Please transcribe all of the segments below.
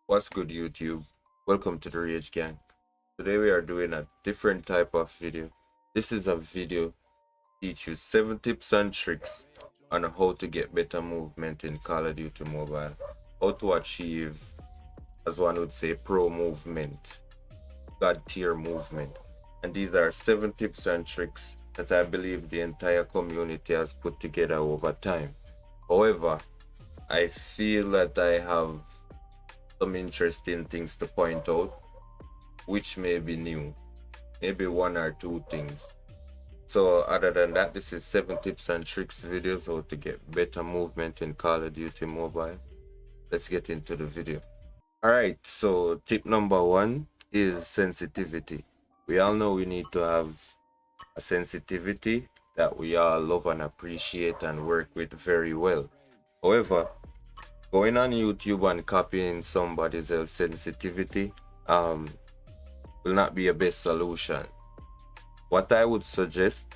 What's good, YouTube? Welcome to the Rage Gang. Today we are doing a different type of video. This is a video teach you 7 tips and tricks on how to get better movement in Call of Duty Mobile. How to achieve, as one would say, pro movement, god tier movement. And these are 7 tips and tricks that I believe the entire community has put together over time. However, I feel that I have some interesting things to point out, which may be new, maybe one or two things. So other than that, this is 7 tips and tricks videos how to get better movement in Call of Duty Mobile. Let's get into the video. Alright, so tip number 1 is sensitivity. We all know we need to have a sensitivity that we all love and appreciate and work with very well. However, going on YouTube and copying somebody else's sensitivity will not be a best solution. What I would suggest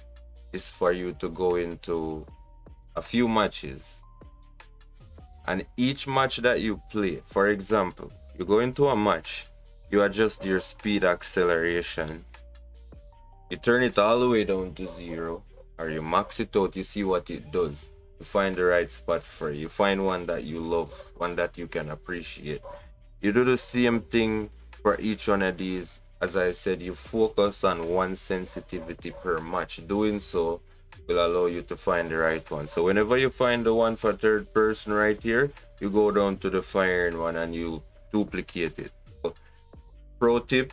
is for you to go into a few matches, and each match that you play, for example, you go into a match, you adjust your speed acceleration, you turn it all the way down to 0, or you max it out, you see what it does. You find the right spot for you. You find one that you love, one that you can appreciate. You do the same thing for each one of these. As I said, you focus on one sensitivity per match. Doing so will allow you to find the right one. So whenever you find the one for third person right here, you go down to the firing one and you duplicate it. So, pro tip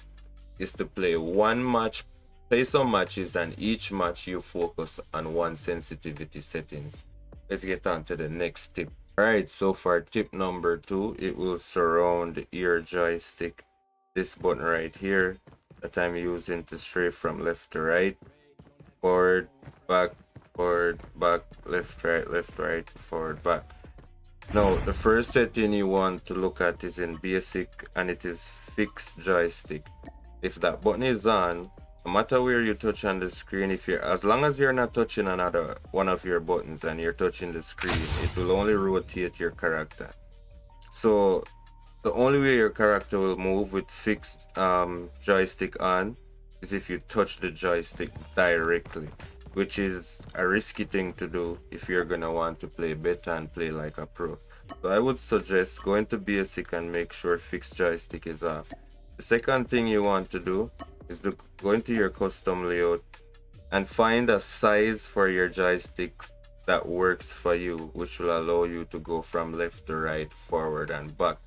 is to play one match, play some matches, and each match you focus on one sensitivity settings. Let's get on to the next tip. Alright, so for tip number 2, it will surround your joystick. This button right here that I'm using to stray from left to right, forward, back, left, right, forward, back. Now, the first setting you want to look at is in basic, and it is fixed joystick. If that button is on, no matter where you touch on the screen, as long as you're not touching another one of your buttons and you're touching the screen, it will only rotate your character. So the only way your character will move with fixed joystick on is if you touch the joystick directly, which is a risky thing to do if you're gonna want to play better and play like a pro. So I would suggest going to basic and make sure fixed joystick is off. The second thing you want to do is to go into your custom layout and find a size for your joystick that works for you, which will allow you to go from left to right, forward and back.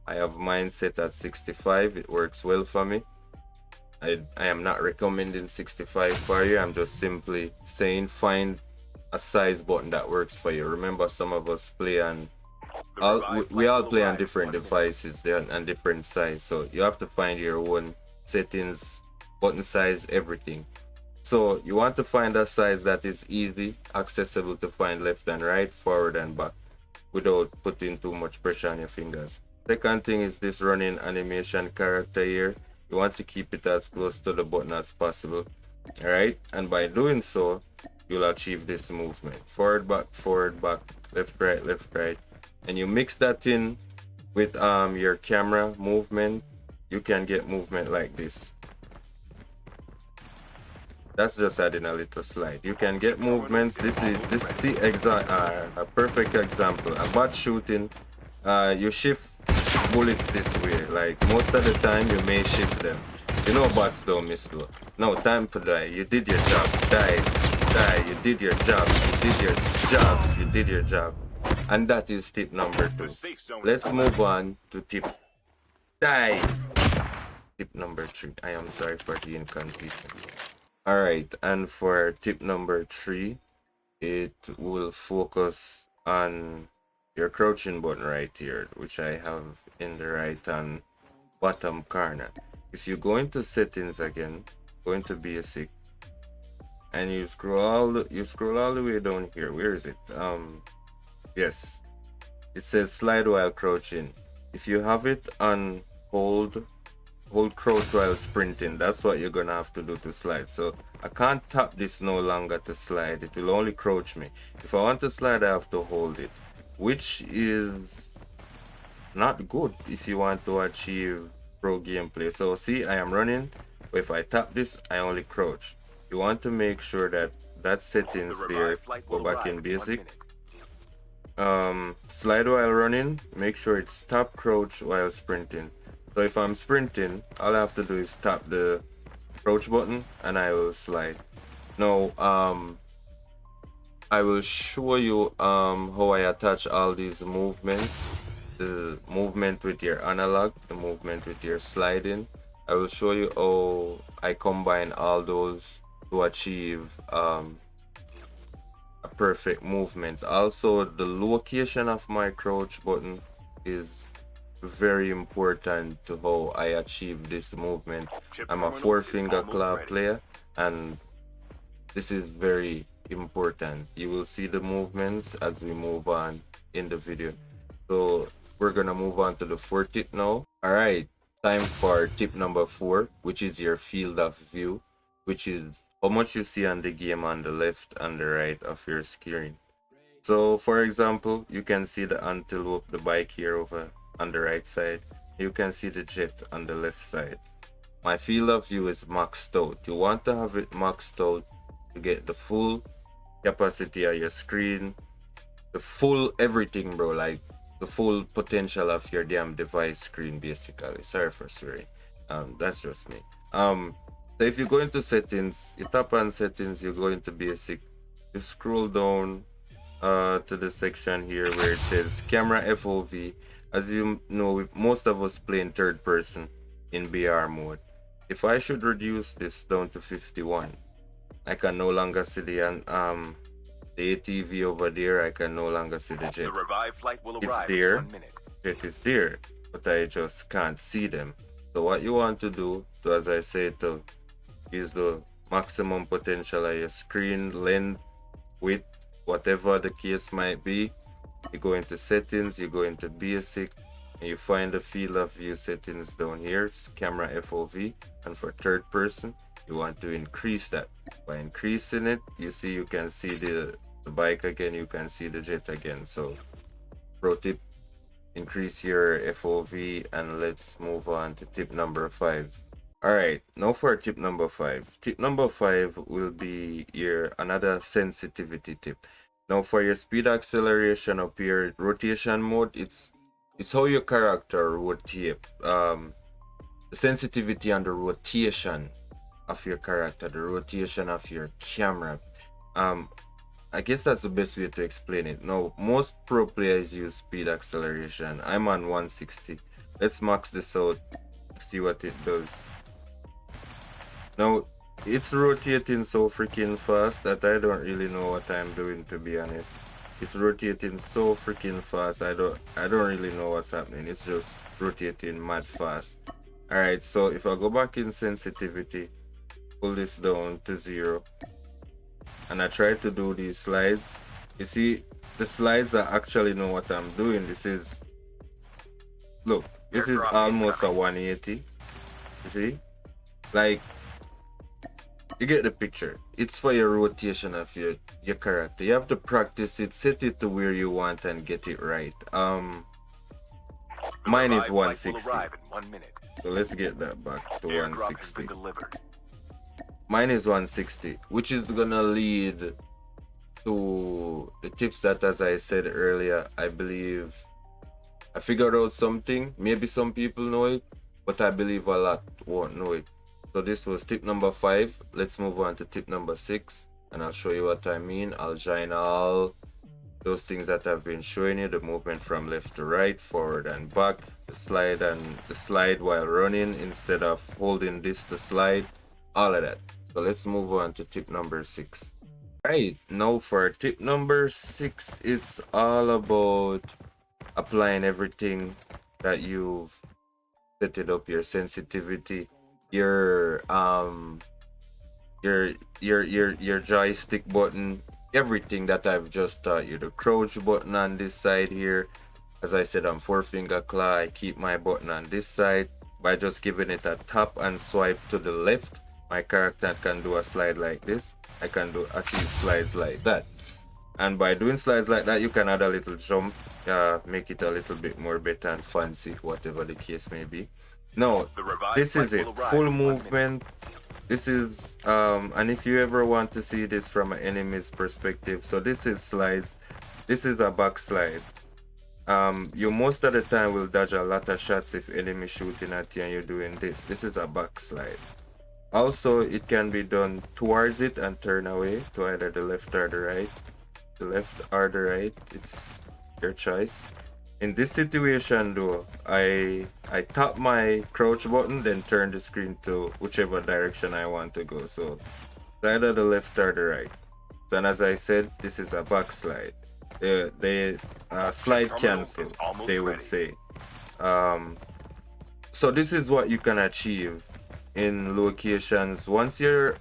I have mine set at 65. It works well for me. I am not recommending 65 for you. I'm just simply saying find a size button that works for you. Remember, some of us play on we all play on different devices, they're on different size, so you have to find your own settings, button size, everything. So you want to find a size that is easy, accessible to find left and right, forward and back, without putting too much pressure on your fingers. Second thing is this running animation character here. You want to keep it as close to the button as possible. Alright, and by doing so, you'll achieve this movement. Forward, back, left, right. And you mix that in with your camera movement, you can get movement like this. That's just adding a little slide. You can get movements. This see a perfect example. A bot shooting, you shift bullets this way. Like most of the time, you may shift them. You know bots don't miss though. No time to die. You did your job. Die. You did your job. You did your job. And that is tip number 2. Let's move on to tip number 3. I am sorry for the inconvenience. Alright, and for tip number 3, it will focus on your crouching button right here, which I have in the right hand bottom corner. If you go into settings again, go into basic, and you scroll all the way down here. Where is it? Yes, it says slide while crouching. If you have it on hold crouch while sprinting, that's what you're gonna have to do to slide. So I can't tap this no longer to slide. It will only crouch me. If I want to slide, I have to hold it, which is not good if you want to achieve pro gameplay. So see, I am running, but if I tap this, I only crouch. You want to make sure that that settings there go back in basic. Slide while running, make sure it's tap crouch while sprinting. So if I'm sprinting, all I have to do is tap the crouch button and I will slide. Now I will show you how I attach all these movements, the movement with your analog, the movement with your sliding. I will show you how I combine all those to achieve a perfect movement. Also, the location of my crouch button is very important to how I achieve this movement. I'm a 4-finger claw player, and this is very important. You will see the movements as we move on in the video. So we're gonna move on to the fourth tip now. All right, time for tip number 4, which is your field of view, which is how much you see on the game on the left and the right of your screen. So for example, you can see the antelope, the bike here over on the right side. You can see the jet on the left side. My field of view is maxed out. You want to have it maxed out to get the full capacity of your screen, the full everything, bro, like the full potential of your damn device screen, basically. Sorry for swearing. That's just me. So if you go into settings, you tap on settings, you go into basic, you scroll down to the section here where it says camera FOV. As you know, most of us play in third person in BR mode. If I should reduce this down to 51, I can no longer see the ATV over there. I can no longer see the jet. The revived flight will it's there, jet is there, but I just can't see them. So what you want to do, to, as I said, to use the maximum potential of your screen, length, width, whatever the case might be, you go into settings, you go into basic, and you find the field of view settings down here. It's camera FOV, and for third person, you want to increase that. By increasing it, you see you can see the bike again, you can see the jet again. So pro tip, increase your FOV, and let's move on to tip number 5. All right, now for tip number 5. Tip number 5 will be your another sensitivity tip. Now for your speed acceleration up here, rotation mode, it's how your character rotate. The sensitivity and the rotation of your character, the rotation of your camera. I guess that's the best way to explain it. Now, most pro players use speed acceleration. I'm on 160. Let's max this out, see what it does. Now, it's rotating so freaking fast that I don't really know what I'm doing, to be honest. It's rotating so freaking fast. I don't really know what's happening. It's just rotating mad fast. Alright, so if I go back in sensitivity, pull this down to 0, and I try to do these slides, you see the slides I actually know what I'm doing. This is, look, this is almost a 180. You see, like, you get the picture. It's for your rotation of your character. You have to practice it, set it to where you want, and get it right. Mine is 160. So let's get that back to 160. Mine is 160, which is gonna lead to the tips that, as I said earlier, I believe I figured out something. Maybe some people know it, but I believe a lot won't know it. So this was tip number 5. Let's move on to tip number 6, and I'll show you what I mean. I'll join all those things that I've been showing you: the movement from left to right, forward and back, the slide while running instead of holding this to slide, all of that. So let's move on to tip number 6. Right, now for tip number 6, it's all about applying everything that you've set it up, your sensitivity, your joystick button, everything that I've just taught you. The crouch button on this side here, as I said, I'm 4-finger claw. I keep my button on this side. By just giving it a tap and swipe to the left, my character can do a slide like this. I can achieve slides like that, and by doing slides like that, you can add a little jump make it a little bit more better and fancy, whatever the case may be. Now, this is it, full movement. This is and if you ever want to see this from an enemy's perspective, so this is slides, this is a backslide. You most of the time will dodge a lot of shots if enemy shooting at you and you're doing this. This is a backslide. Also, it can be done towards it and turn away to either the left or the right. The left or the right, it's your choice. In this situation though, I tap my crouch button, then turn the screen to whichever direction I want to go. So it's either the left or the right. So, and as I said, this is a backslide. They slide cancel, they would say. So this is what you can achieve in locations once you're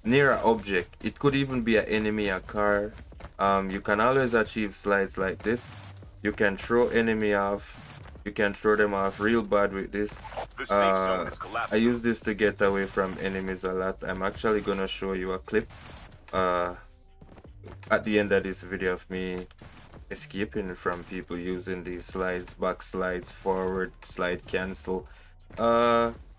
near an object. It could even be an enemy, a car. You can always achieve slides like this. You can throw enemy off. You can throw them off real bad with this. I use this to get away from enemies a lot. I'm actually gonna show you a clip at the end of this video of me escaping from people using these slides, back slides, forward slide cancel.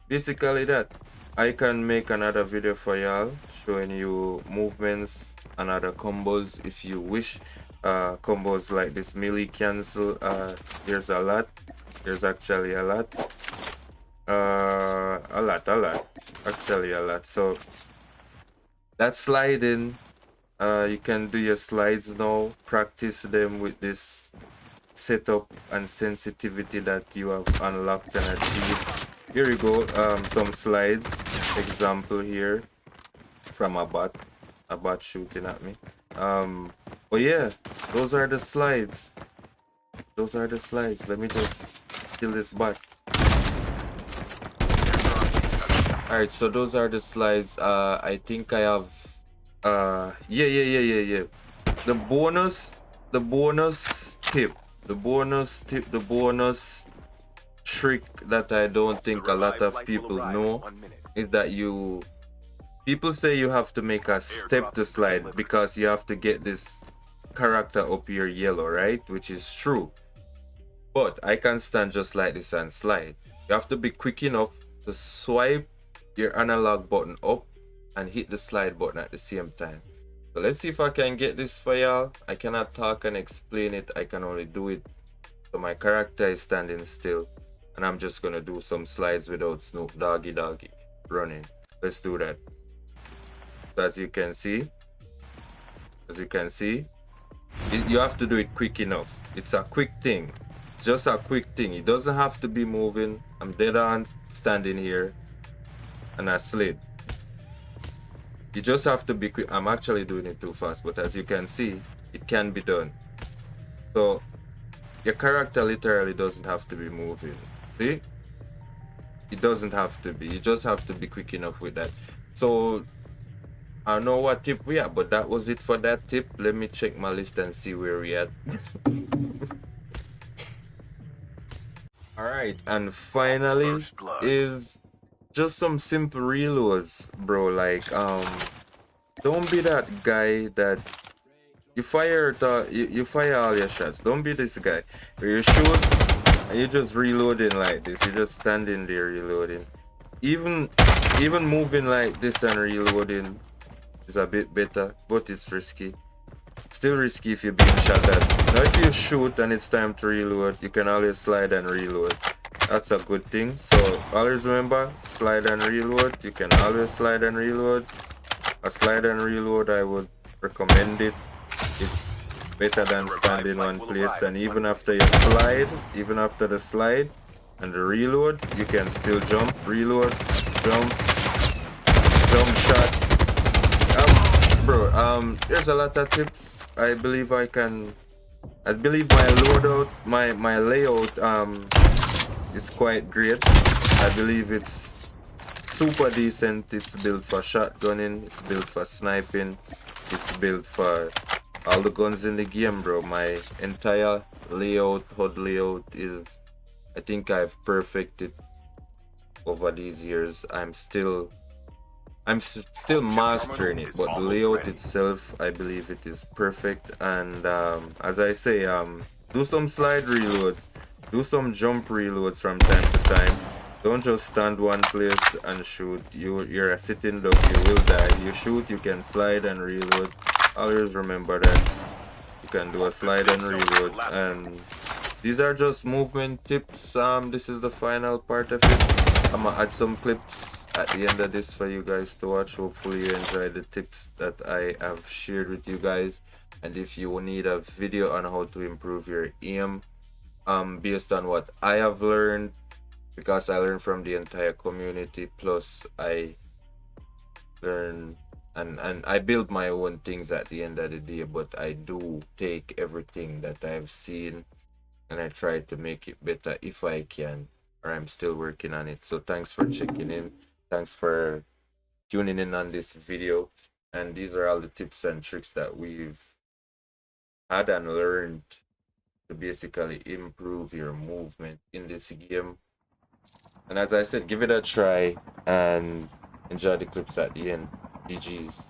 Basically that. I can make another video for y'all showing you movements and other combos if you wish. Combos like this melee cancel, there's a lot. There's actually a lot. Actually a lot. So that's sliding. You can do your slides now, practice them with this setup and sensitivity that you have unlocked and achieved. Here you go, some slides, example here from a bot shooting at me. But yeah, those are the slides. Let me just kill this bot. Alright, so those are the slides. I think I have yeah. The bonus trick that I don't think a lot of people know is that people say you have to make a step to slide because you have to get this character up here yellow, right? Which is true. But I can stand just like this and slide. You have to be quick enough to swipe your analog button up and hit the slide button at the same time. So let's see if I can get this for y'all. I cannot talk and explain it, I can only do it. So my character is standing still and I'm just gonna do some slides without Snoop Doggy running. Let's do that. So as you can see, you have to do it quick enough. It's a quick thing. It's just a quick thing. It doesn't have to be moving. I'm dead on standing here and I slid. You just have to be quick. I'm actually doing it too fast, but as you can see, it can be done. So your character literally doesn't have to be moving. See? It doesn't have to be. You just have to be quick enough with that. So I don't know what tip we at, but that was it for that tip. Let me check my list and see where we at. Alright, and finally is just some simple reloads, bro. Like don't be that guy that you fire all your shots. Don't be this guy where you shoot and you just reloading like this. You just standing there reloading. Even moving like this and reloading is a bit better, but it's risky. Still risky if you're being shot at. Now if you shoot and it's time to reload, you can always slide and reload. That's a good thing. So always remember, slide and reload. You can always slide and reload. A slide and reload, I would recommend it. It's better than stand in one place. And even after you slide, even after the slide and the reload, you can still jump, reload, jump shot. Bro, there's a lot of tips. I believe my loadout, my layout is quite great. I believe it's super decent. It's built for shotgunning, it's built for sniping, it's built for all the guns in the game, bro. My entire layout, HUD layout is, I think I've perfected over these years. I'm still mastering it, but the layout itself, I believe it is perfect. And as I say, Do some slide reloads. Do some jump reloads from time to time. Don't just stand one place and shoot. You're a sitting duck, you will die. You shoot, you can slide and reload. Always remember that. You can do a slide and reload. And these are just movement tips. This is the final part of it. I'm gonna add some clips at the end of this for you guys to watch. Hopefully you enjoy the tips that I have shared with you guys. And if you need a video on how to improve your aim, based on what I have learned, because I learned from the entire community, plus I learn and I build my own things at the end of the day, but I do take everything that I've seen and I try to make it better if I can, or I'm still working on it. So thanks for checking in. Thanks for tuning in on this video. And these are all the tips and tricks that we've had and learned to basically improve your movement in this game. And as I said, give it a try and enjoy the clips at the end. GG's.